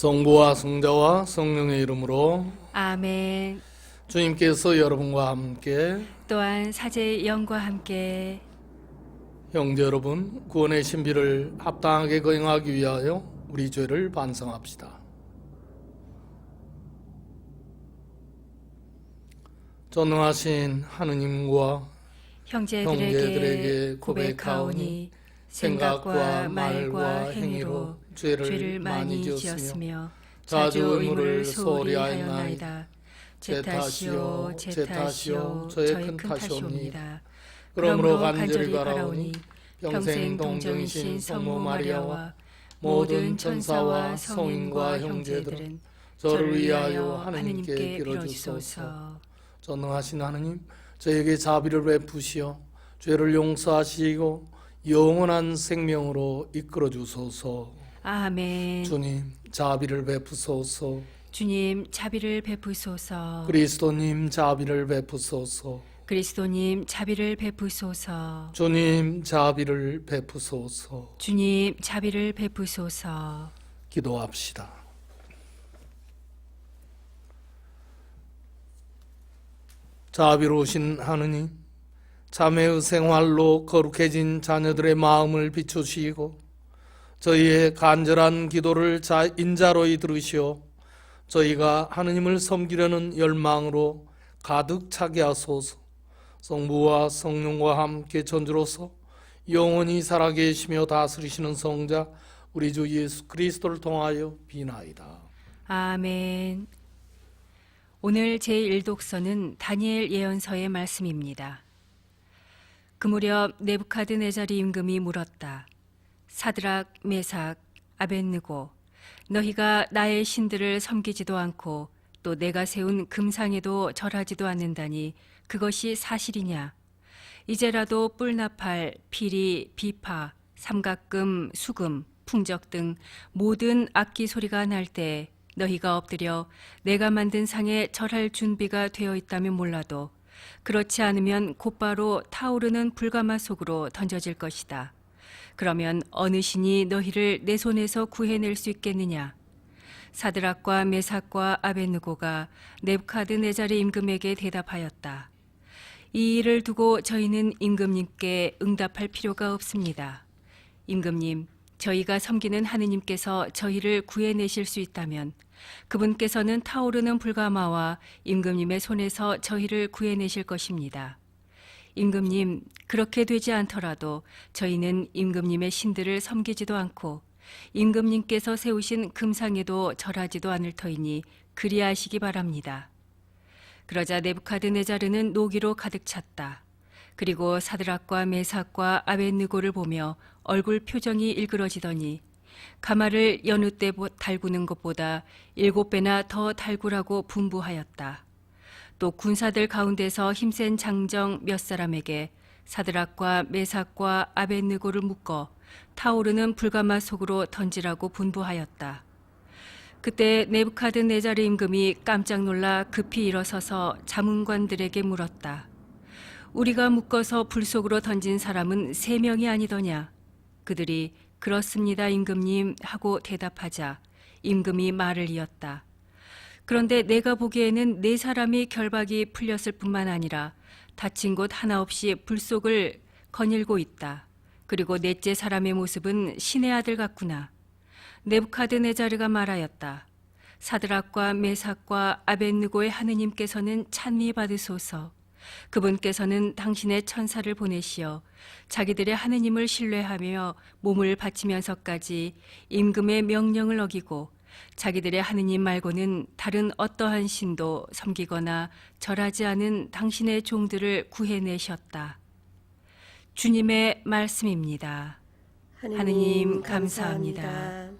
성부와 성자와 성령의 이름으로 아멘. 주님께서 여러분과 함께 또한 사제의 영과 함께 형제 여러분, 구원의 신비를 합당하게 거행하기 위하여 우리 죄를 반성합시다. 전능하신 하느님과 형제들에게 고백하오니 생각과 말과 행위로 죄를 많이 지었으며 자주 의무를 소홀히 하였나이다. 제 탓이요 제 탓이요 저의 큰 탓이옵니다. 그러므로 간절히 바라오니 평생 동정이신 성모 마리아와 모든 천사와 성인과 형제들은 저를 위하여 하느님께 빌어주소서. 전능하신 하느님, 저에게 자비를 베푸시어 죄를 용서하시고 영원한 생명으로 이끌어 주소서. 아멘. 주님, 자비를 베푸소서. 주님 자비를 베푸소서. 그리스도님, 자비를 베푸소서. 그리스도님 자비를 베푸소서. 주님, 자비를 베푸소서. 주님 자비를 베푸소서. 기도합시다. 자비로우신 하느님, 자매의 생활로 거룩해진 자녀들의 마음을 비추시고 저희의 간절한 기도를 인자로이 들으시어 저희가 하느님을 섬기려는 열망으로 가득 차게 하소서. 성부와 성령과 함께 전주로서 영원히 살아계시며 다스리시는 성자 우리 주 예수 그리스도를 통하여 비나이다. 아멘. 오늘 제1독서는 다니엘 예언서의 말씀입니다. 그 무렵 네부카드네자리 임금이 물었다. 사드락, 메삭, 아벳느고, 너희가 나의 신들을 섬기지도 않고 또 내가 세운 금상에도 절하지도 않는다니 그것이 사실이냐? 이제라도 뿔나팔, 피리, 비파, 삼각금, 수금, 풍적 등 모든 악기 소리가 날 때 너희가 엎드려 내가 만든 상에 절할 준비가 되어 있다면 몰라도 그렇지 않으면 곧바로 타오르는 불가마 속으로 던져질 것이다. 그러면 어느 신이 너희를 내 손에서 구해낼 수 있겠느냐? 사드락과 메삭과 아벳느고가 네부카드네자르 임금에게 대답하였다. 이 일을 두고 저희는 임금님께 응답할 필요가 없습니다. 임금님, 저희가 섬기는 하느님께서 저희를 구해내실 수 있다면 그분께서는 타오르는 불가마와 임금님의 손에서 저희를 구해내실 것입니다. 임금님, 그렇게 되지 않더라도 저희는 임금님의 신들을 섬기지도 않고 임금님께서 세우신 금상에도 절하지도 않을 터이니 그리하시기 바랍니다. 그러자 네부카드네자르는 노기로 가득 찼다. 그리고 사드락과 메삭과 아벳느고를 보며 얼굴 표정이 일그러지더니 가마를 여느 때 달구는 것보다 7배나 더 달구라고 분부하였다. 또 군사들 가운데서 힘센 장정 몇 사람에게 사드락과 메삭과 아벳느고를 묶어 타오르는 불가마 속으로 던지라고 분부하였다. 그때 네부카드네자르 임금이 깜짝 놀라 급히 일어서서 자문관들에게 물었다. 우리가 묶어서 불 속으로 던진 사람은 3명이 아니더냐? 그들이 그렇습니다, 임금님 하고 대답하자 임금이 말을 이었다. 그런데 내가 보기에는 4사람이 결박이 풀렸을 뿐만 아니라 다친 곳 하나 없이 불 속을 거닐고 있다. 그리고 넷째 사람의 모습은 신의 아들 같구나. 네부카드네자르가 말하였다. 사드락과 메삭과 아벳느고의 하느님께서는 찬미 받으소서. 그분께서는 당신의 천사를 보내시어 자기들의 하느님을 신뢰하며 몸을 바치면서까지 임금의 명령을 어기고 자기들의 하느님 말고는 다른 어떠한 신도 섬기거나 절하지 않은 당신의 종들을 구해내셨다. 주님의 말씀입니다. 하느님 감사합니다.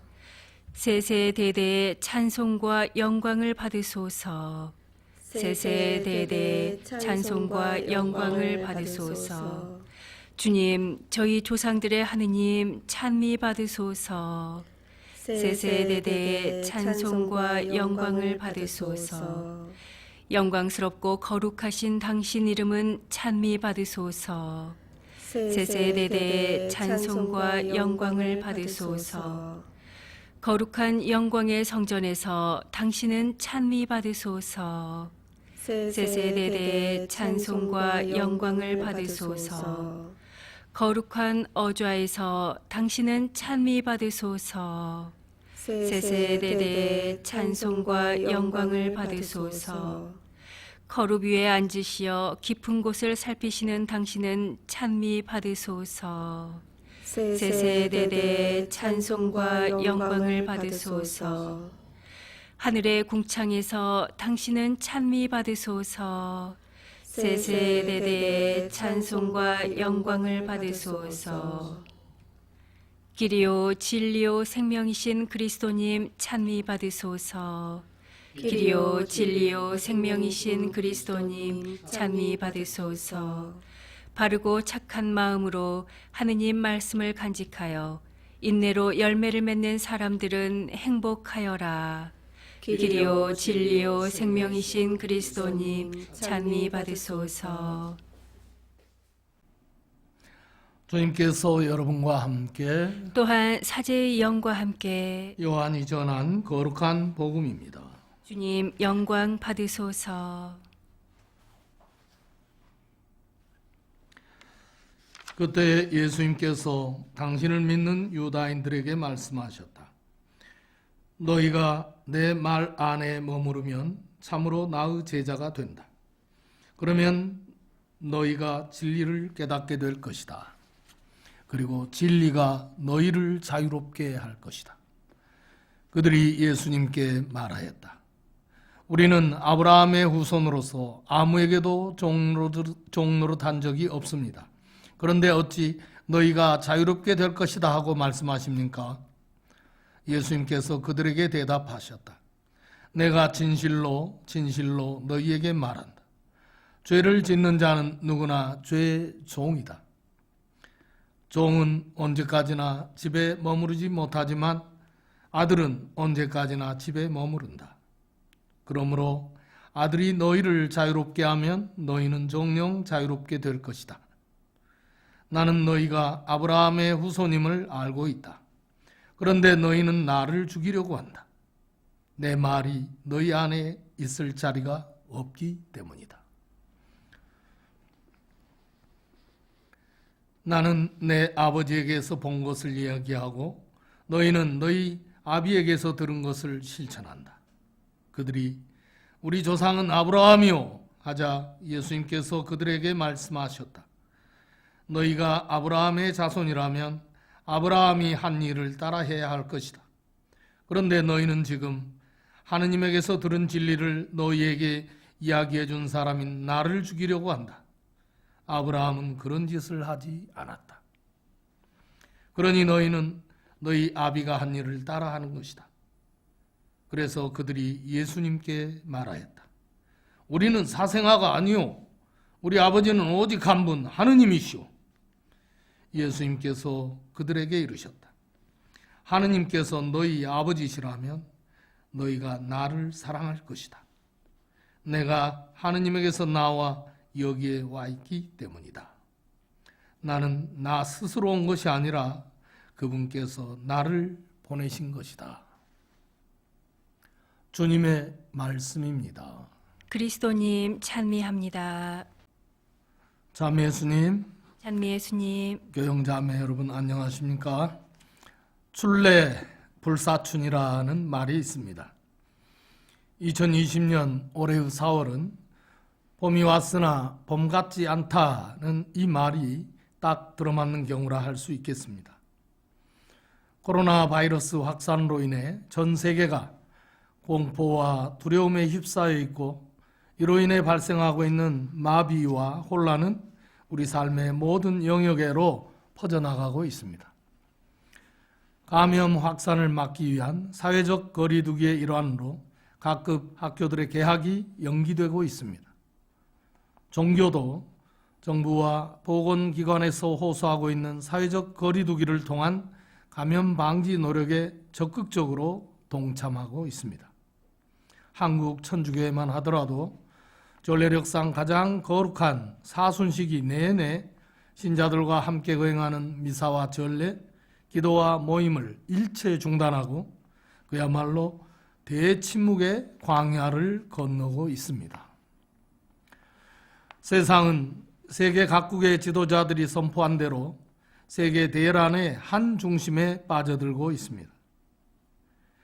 세세대대의 찬송과 영광을 받으소서. 세세대대 찬송과 영광을 받으소서. 주님, 저희 조상들의 하느님 찬미 받으소서. 세세대대 찬송과 영광을 받으소서. 영광스럽고 거룩하신 당신 이름은 찬미 받으소서. 세세대대 찬송과 영광을 받으소서. 거룩한 영광의 성전에서 당신은 찬미 받으소서. 세세대대 찬송과 영광을 받으소서. 거룩한 어좌에서 당신은 찬미 받으소서. 세세대대 찬송과 영광을 받으소서. 거룩 위에 앉으시어 깊은 곳을 살피시는 당신은 찬미 받으소서. 세세대대 찬송과 영광을 받으소서. 하늘의 궁창에서 당신은 찬미 받으소서. 세세대대 찬송과 영광을 받으소서. 길이요 진리요 생명이신 그리스도님 찬미 받으소서. 길이요 진리요 생명이신 그리스도님 찬미 받으소서. 바르고 착한 마음으로 하느님 말씀을 간직하여 인내로 열매를 맺는 사람들은 행복하여라. 길이요 진리요 생명이신 그리스도님 찬미 받으소서. 주님께서 여러분과 함께 또한 사제의 영과 함께 요한이 전한 거룩한 복음입니다. 주님 영광 받으소서. 그때 예수님께서 당신을 믿는 유다인들에게 말씀하셨다. 너희가 내 말 안에 머무르면 참으로 나의 제자가 된다. 그러면 너희가 진리를 깨닫게 될 것이다. 그리고 진리가 너희를 자유롭게 할 것이다. 그들이 예수님께 말하였다. 우리는 아브라함의 후손으로서 아무에게도 종로로 단 적이 없습니다. 그런데 어찌 너희가 자유롭게 될 것이다 하고 말씀하십니까? 예수님께서 그들에게 대답하셨다. 내가 진실로 진실로 너희에게 말한다. 죄를 짓는 자는 누구나 죄의 종이다. 종은 언제까지나 집에 머무르지 못하지만 아들은 언제까지나 집에 머무른다. 그러므로 아들이 너희를 자유롭게 하면 너희는 정녕 자유롭게 될 것이다. 나는 너희가 아브라함의 후손임을 알고 있다. 그런데 너희는 나를 죽이려고 한다. 내 말이 너희 안에 있을 자리가 없기 때문이다. 나는 내 아버지에게서 본 것을 이야기하고 너희는 너희 아비에게서 들은 것을 실천한다. 그들이 우리 조상은 아브라함이요 하자 예수님께서 그들에게 말씀하셨다. 너희가 아브라함의 자손이라면 아브라함이 한 일을 따라해야 할 것이다. 그런데 너희는 지금 하느님에게서 들은 진리를 너희에게 이야기해 준 사람인 나를 죽이려고 한다. 아브라함은 그런 짓을 하지 않았다. 그러니 너희는 너희 아비가 한 일을 따라하는 것이다. 그래서 그들이 예수님께 말하였다. 우리는 사생아가 아니요 우리 아버지는 오직 한 분 하느님이시오. 예수님께서 그들에게 이르셨다. 하느님께서 너희 아버지시라면 너희가 나를 사랑할 것이다. 내가 하느님에게서 나와 여기에 와 있기 때문이다. 나는 나 스스로 온 것이 아니라 그분께서 나를 보내신 것이다. 주님의 말씀입니다. 그리스도님 찬미합니다. 자매 예수님, 찬미 예수님. 교영자매 여러분 안녕하십니까? 출래 불사춘이라는 말이 있습니다. 2020년 올해의 4월은 봄이 왔으나 봄 같지 않다는 이 말이 딱 들어맞는 경우라 할 수 있겠습니다. 코로나 바이러스 확산으로 인해 전 세계가 공포와 두려움에 휩싸여 있고 이로 인해 발생하고 있는 마비와 혼란은 우리 삶의 모든 영역으로 퍼져나가고 있습니다. 감염 확산을 막기 위한 사회적 거리두기의 일환으로 각급 학교들의 개학이 연기되고 있습니다. 종교도 정부와 보건기관에서 호소하고 있는 사회적 거리두기를 통한 감염 방지 노력에 적극적으로 동참하고 있습니다. 한국 천주교회만 하더라도 전례력상 가장 거룩한 사순시기 내내 신자들과 함께 거행하는 미사와 전례, 기도와 모임을 일체 중단하고 그야말로 대침묵의 광야를 건너고 있습니다. 세상은 세계 각국의 지도자들이 선포한 대로 세계 대란의 한 중심에 빠져들고 있습니다.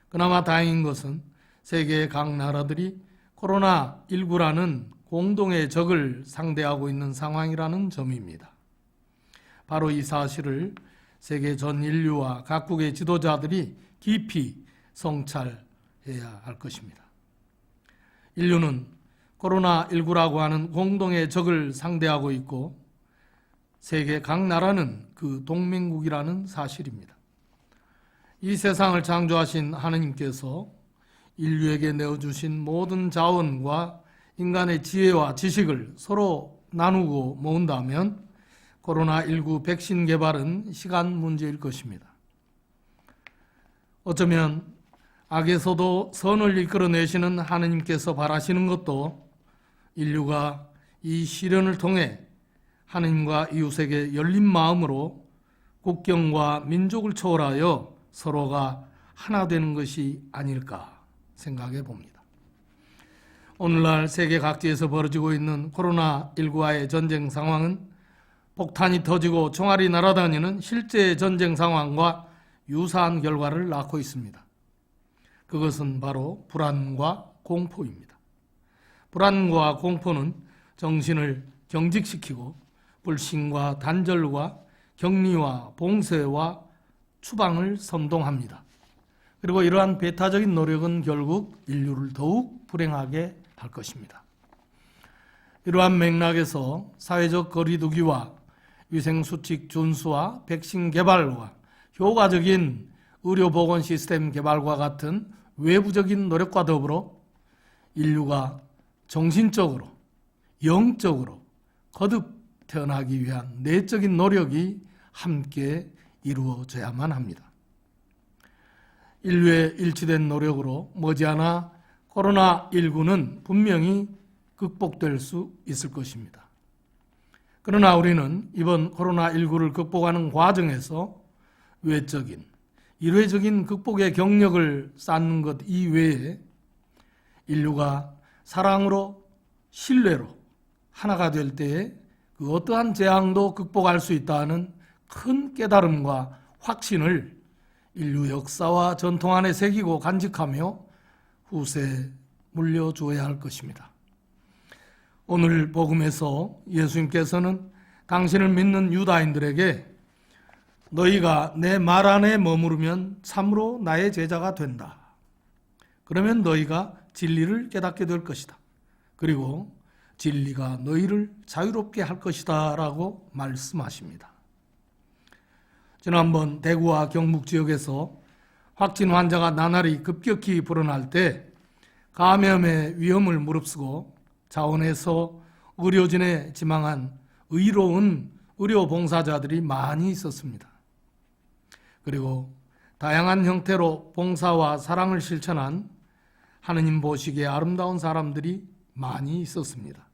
그나마 다행인 것은 세계 각 나라들이 코로나19라는 공동의 적을 상대하고 있는 상황이라는 점입니다. 바로 이 사실을 세계 전 인류와 각국의 지도자들이 깊이 성찰해야 할 것입니다. 인류는 코로나19라고 하는 공동의 적을 상대하고 있고 세계 각 나라는 그 동맹국이라는 사실입니다. 이 세상을 창조하신 하느님께서 인류에게 내어주신 모든 자원과 인간의 지혜와 지식을 서로 나누고 모은다면 코로나19 백신 개발은 시간 문제일 것입니다. 어쩌면 악에서도 선을 이끌어내시는 하느님께서 바라시는 것도 인류가 이 시련을 통해 하느님과 이웃에게 열린 마음으로 국경과 민족을 초월하여 서로가 하나 되는 것이 아닐까 생각해 봅니다. 오늘날 세계 각지에서 벌어지고 있는 코로나19와의 전쟁 상황은 폭탄이 터지고 총알이 날아다니는 실제 전쟁 상황과 유사한 결과를 낳고 있습니다. 그것은 바로 불안과 공포입니다. 불안과 공포는 정신을 경직시키고 불신과 단절과 격리와 봉쇄와 추방을 선동합니다. 그리고 이러한 배타적인 노력은 결국 인류를 더욱 불행하게 할 것입니다. 이러한 맥락에서 사회적 거리두기와 위생수칙 준수와 백신 개발과 효과적인 의료보건 시스템 개발과 같은 외부적인 노력과 더불어 인류가 정신적으로, 영적으로 거듭 태어나기 위한 내적인 노력이 함께 이루어져야만 합니다. 인류의 일치된 노력으로 머지않아 코로나19는 분명히 극복될 수 있을 것입니다. 그러나 우리는 이번 코로나19를 극복하는 과정에서 외적인, 일회적인 극복의 경력을 쌓는 것 이외에 인류가 사랑으로, 신뢰로 하나가 될 때에 그 어떠한 재앙도 극복할 수 있다는 큰 깨달음과 확신을 인류 역사와 전통 안에 새기고 간직하며 후세에 물려주어야 할 것입니다. 오늘 복음에서 예수님께서는 당신을 믿는 유다인들에게 너희가 내 말 안에 머무르면 참으로 나의 제자가 된다. 그러면 너희가 진리를 깨닫게 될 것이다. 그리고 진리가 너희를 자유롭게 할 것이다 라고 말씀하십니다. 지난번 대구와 경북 지역에서 확진 환자가 나날이 급격히 불어날 때 감염의 위험을 무릅쓰고 자원에서 의료진에 지망한 의로운 의료 봉사자들이 많이 있었습니다. 그리고 다양한 형태로 봉사와 사랑을 실천한 하느님 보시기에 아름다운 사람들이 많이 있었습니다.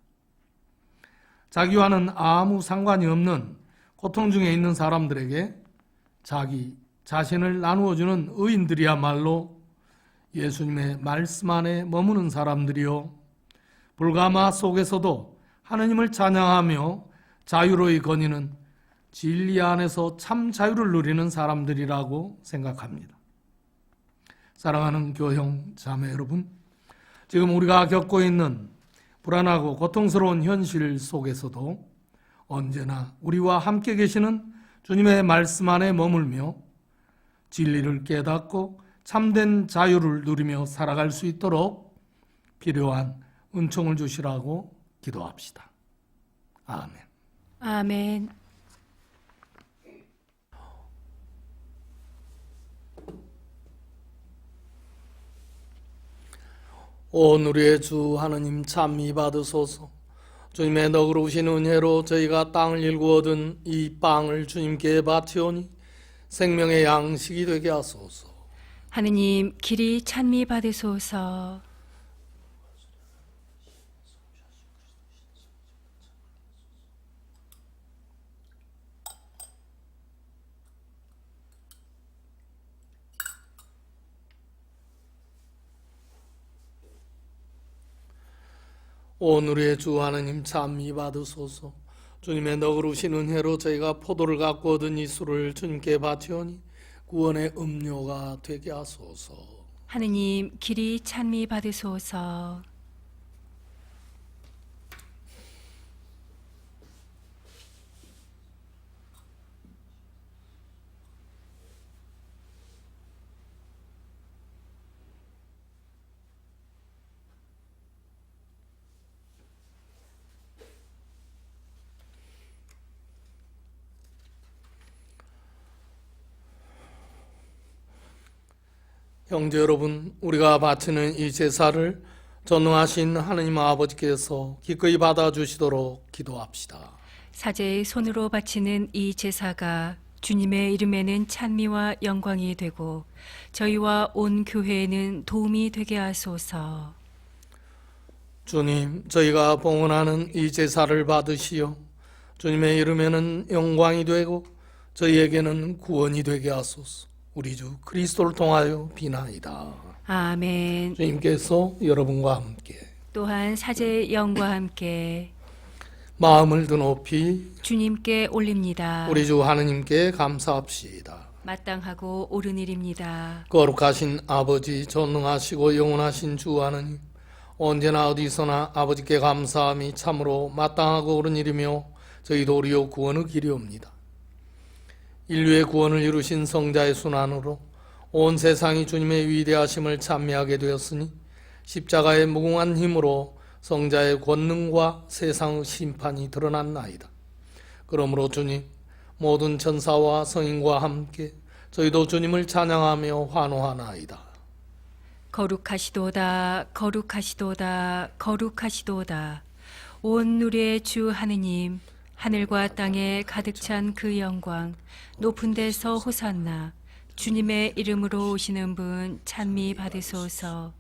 자기와는 아무 상관이 없는 고통 중에 있는 사람들에게 자기 자신을 나누어주는 의인들이야말로 예수님의 말씀 안에 머무는 사람들이요, 불가마 속에서도 하느님을 찬양하며 자유로이 거니는 진리 안에서 참 자유를 누리는 사람들이라고 생각합니다. 사랑하는 교형 자매 여러분, 지금 우리가 겪고 있는 불안하고 고통스러운 현실 속에서도 언제나 우리와 함께 계시는 주님의 말씀 안에 머물며 진리를 깨닫고 참된 자유를 누리며 살아갈 수 있도록 필요한 은총을 주시라고 기도합시다. 아멘. 아멘. 오늘의 주 하느님 찬미 받으소서. 주님의 너그러우신 은혜로 저희가 땅을 일구 얻은 이 빵을 주님께 바치오니 생명의 양식이 되게 하소서. 하느님 길이 찬미 받으소서. 오늘의 주 하나님 찬미 받으소서. 주님의 너그러우신 은혜로 저희가 포도를 갖고 얻은 이 술을 주님께 바치오니 구원의 음료가 되게 하소서. 하느님 길이 찬미 받으소서. 형제 여러분, 우리가 바치는 이 제사를 전능하신 하느님 아버지께서 기꺼이 받아주시도록 기도합시다. 사제의 손으로 바치는 이 제사가 주님의 이름에는 찬미와 영광이 되고 저희와 온 교회에는 도움이 되게 하소서. 주님, 저희가 봉헌하는 이 제사를 받으시어 주님의 이름에는 영광이 되고 저희에게는 구원이 되게 하소서. 우리 주 그리스도를 통하여 비나이다. 아멘. 주님께서 여러분과 함께 또한 사제의 영과 함께 마음을 드높이 주님께 올립니다. 우리 주 하느님께 감사합시다. 마땅하고 옳은 일입니다. 거룩하신 아버지, 전능하시고 영원하신 주 하느님, 언제나 어디서나 아버지께 감사함이 참으로 마땅하고 옳은 일이며 저희 도리어 구원의 길이옵니다. 인류의 구원을 이루신 성자의 순환으로 온 세상이 주님의 위대하심을 찬미하게 되었으니 십자가의 무궁한 힘으로 성자의 권능과 세상의 심판이 드러났나이다. 그러므로 주님, 모든 천사와 성인과 함께 저희도 주님을 찬양하며 환호하나이다. 거룩하시도다 거룩하시도다 거룩하시도다. 온 누리의 주 하느님, 하늘과 땅에 가득 찬 그 영광, 높은 데서 호산나. 주님의 이름으로 오시는 분 찬미 받으소서.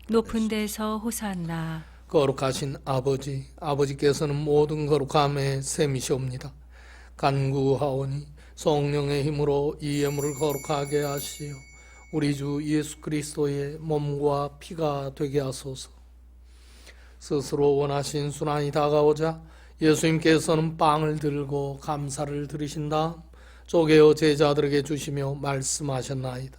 높은 데서 호산나. 거룩하신 아버지, 아버지께서는 모든 거룩함의 셈이시옵니다. 간구하오니 성령의 힘으로 이 예물을 거룩하게 하시어 우리 주 예수 그리스도의 몸과 피가 되게 하소서. 스스로 원하신 순환이 다가오자 예수님께서는 빵을 들고 감사를 드리신 다음 쪼개어 제자들에게 주시며 말씀하셨나이다.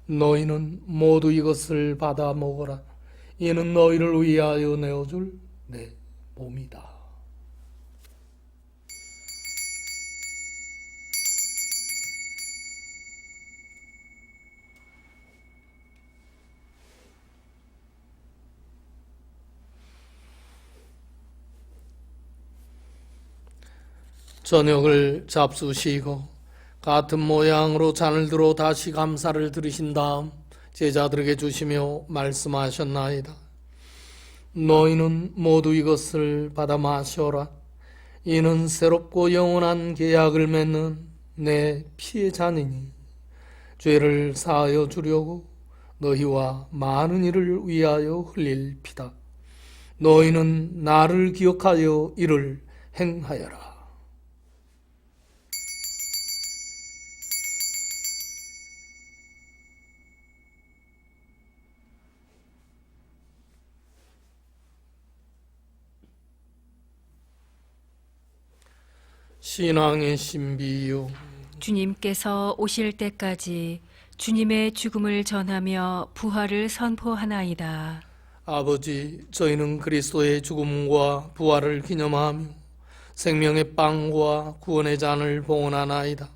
너희는 모두 이것을 받아 먹어라. 이는 너희를 위하여 내어줄 내 몸이다. 저녁을 잡수시고 같은 모양으로 잔을 들어 다시 감사를 드리신 다음 제자들에게 주시며 말씀하셨나이다. 너희는 모두 이것을 받아 마셔라. 이는 새롭고 영원한 계약을 맺는 내 피의 잔이니 죄를 사하여 주려고 너희와 많은 이를 위하여 흘릴 피다. 너희는 나를 기억하여 이를 행하여라. 신앙의 신비요, 주님께서 오실 때까지 주님의 죽음을 전하며 부활을 선포하나이다. 아버지, 저희는 그리스도의 죽음과 부활을 기념하며 생명의 빵과 구원의 잔을 봉헌하나이다.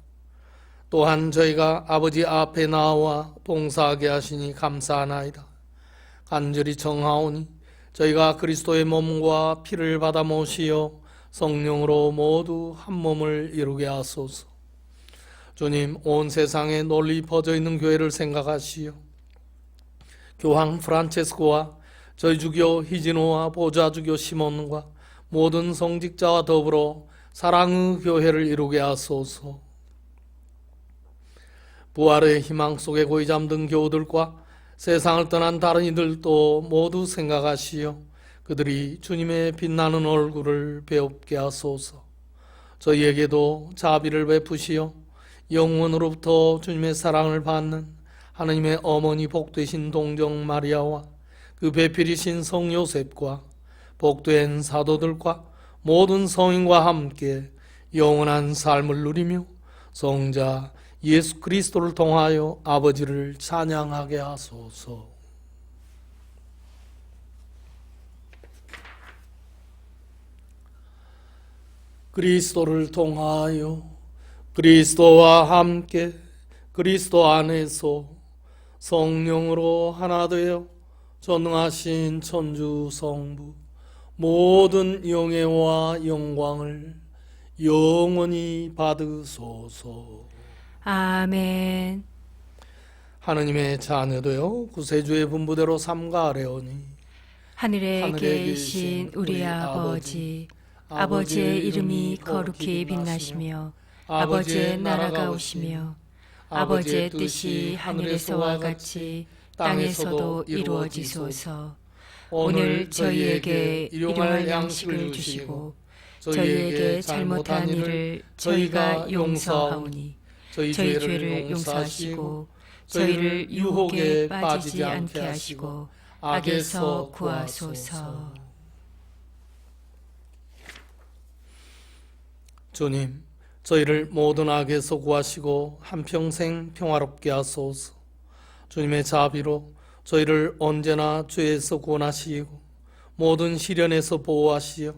또한 저희가 아버지 앞에 나와 봉사하게 하시니 감사하나이다. 간절히 청하오니 저희가 그리스도의 몸과 피를 받아 모시어 성령으로 모두 한 몸을 이루게 하소서. 주님, 온 세상에 널리 퍼져 있는 교회를 생각하시어 교황 프란체스코와 저희 주교 히지노와 보좌주교 시몬과 모든 성직자와 더불어 사랑의 교회를 이루게 하소서. 부활의 희망 속에 고이 잠든 교우들과 세상을 떠난 다른 이들도 모두 생각하시어 그들이 주님의 빛나는 얼굴을 배웁게 하소서. 저희에게도 자비를 베푸시어 영원으로부터 주님의 사랑을 받는 하나님의 어머니 복되신 동정 마리아와 그 배필이신 성 요셉과 복된 사도들과 모든 성인과 함께 영원한 삶을 누리며 성자 예수 그리스도를 통하여 아버지를 찬양하게 하소서. 그리스도를 통하여 그리스도와 함께 그리스도 안에서 성령으로 하나 되어 전능하신 천주 성부 모든 영예와 영광을 영원히 받으소서. 아멘. 하느님의 자녀되어 구세주의 분부대로 삼가하려니 하늘에 계신 우리 아버지, 아버지의 이름이 거룩히 빛나시며 아버지의 나라가 오시며 아버지의 뜻이 하늘에서와 같이 땅에서도 이루어지소서. 오늘 저희에게 일용할 양식을 주시고 저희에게 잘못한 일을 저희가 용서하오니 저희 죄를 용서하시고 저희를 유혹에 빠지지 않게 하시고 악에서 구하소서. 주님, 저희를 모든 악에서 구하시고 한평생 평화롭게 하소서. 주님의 자비로 저희를 언제나 죄에서 구원하시고 모든 시련에서 보호하시어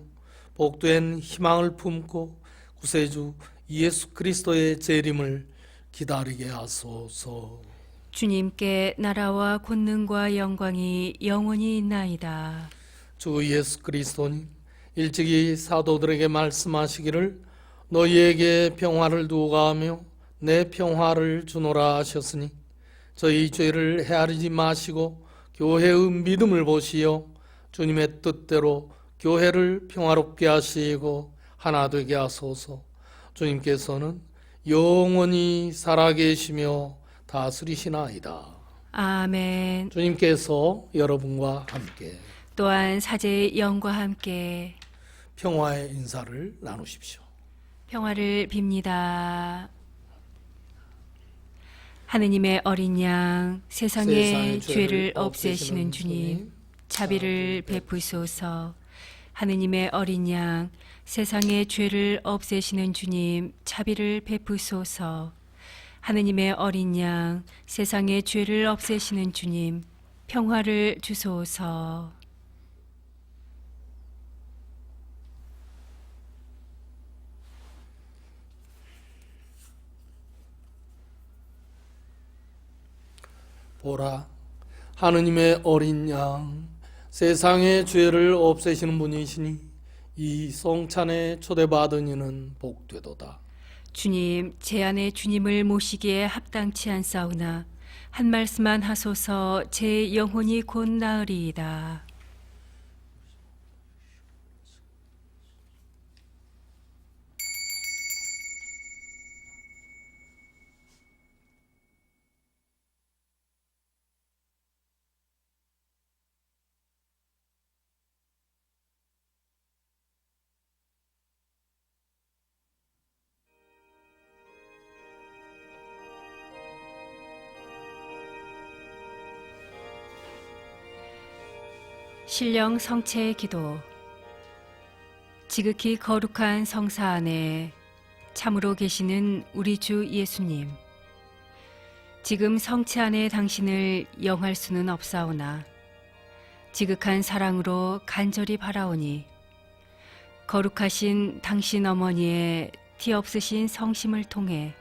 복된 희망을 품고 구세주 예수 그리스도의 재림을 기다리게 하소서. 주님께 나라와 권능과 영광이 영원히 있나이다. 주 예수 그리스도님, 일찍이 사도들에게 말씀하시기를 너희에게 평화를 두고 가며 내 평화를 주노라 하셨으니 저희 죄를 헤아리지 마시고 교회의 믿음을 보시어 주님의 뜻대로 교회를 평화롭게 하시고 하나 되게 하소서. 주님께서는 영원히 살아계시며 다스리시나이다. 아멘. 주님께서 여러분과 함께 또한 사제의 영과 함께 평화의 인사를 나누십시오. 평화를 빕니다. 하느님의 어린 양, 세상의 죄를 없애시는 주님, 자비를 베푸소서. 하느님의 어린 양, 세상의 죄를 없애시는 주님, 자비를 베푸소서. 하느님의 어린 양, 세상의 죄를 없애시는 주님, 평화를 주소서. 보라, 하느님의 어린 양, 세상의 죄를 없애시는 분이시니 이 성찬에 초대받은 이는 복되도다. 주님, 제 안에 주님을 모시기에 합당치 않사오나 한 말씀만 하소서. 제 영혼이 곧 나으리이다. 신령 성체의 기도. 지극히 거룩한 성사 안에 참으로 계시는 우리 주 예수님, 지금 성체 안에 당신을 영할 수는 없사오나 지극한 사랑으로 간절히 바라오니 거룩하신 당신 어머니의 티 없으신 성심을 통해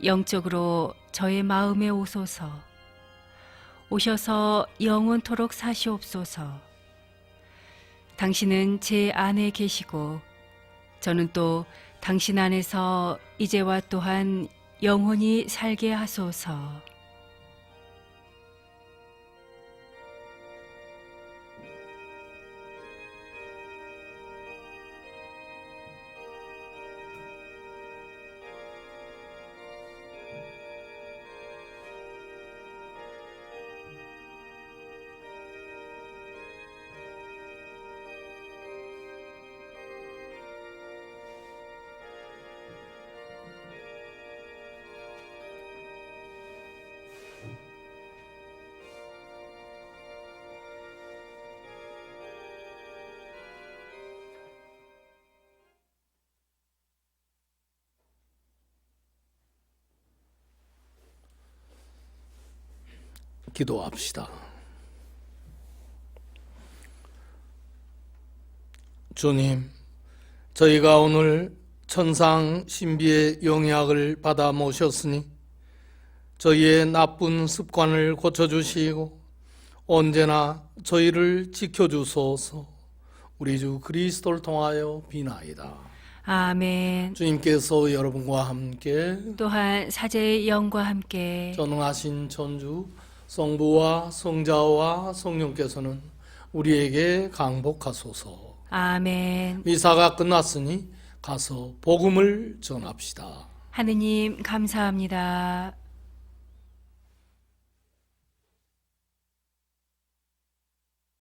영적으로 저의 마음에 오소서. 오셔서 영원토록 사시옵소서. 당신은 제 안에 계시고 저는 또 당신 안에서 이제와 또한 영원히 살게 하소서. 기도합시다. 주님, 저희가 오늘 천상 신비의 영향을 받아 모셨으니 저희의 나쁜 습관을 고쳐주시고 언제나 저희를 지켜주소서. 우리 주 그리스도를 통하여 비나이다. 아멘. 주님께서 여러분과 함께 또한 사제의 영과 함께 전능하신 천주 성부와 성자와 성령께서는 우리에게 강복하소서. 아멘. 미사가 끝났으니 가서 복음을 전합시다. 하느님 감사합니다.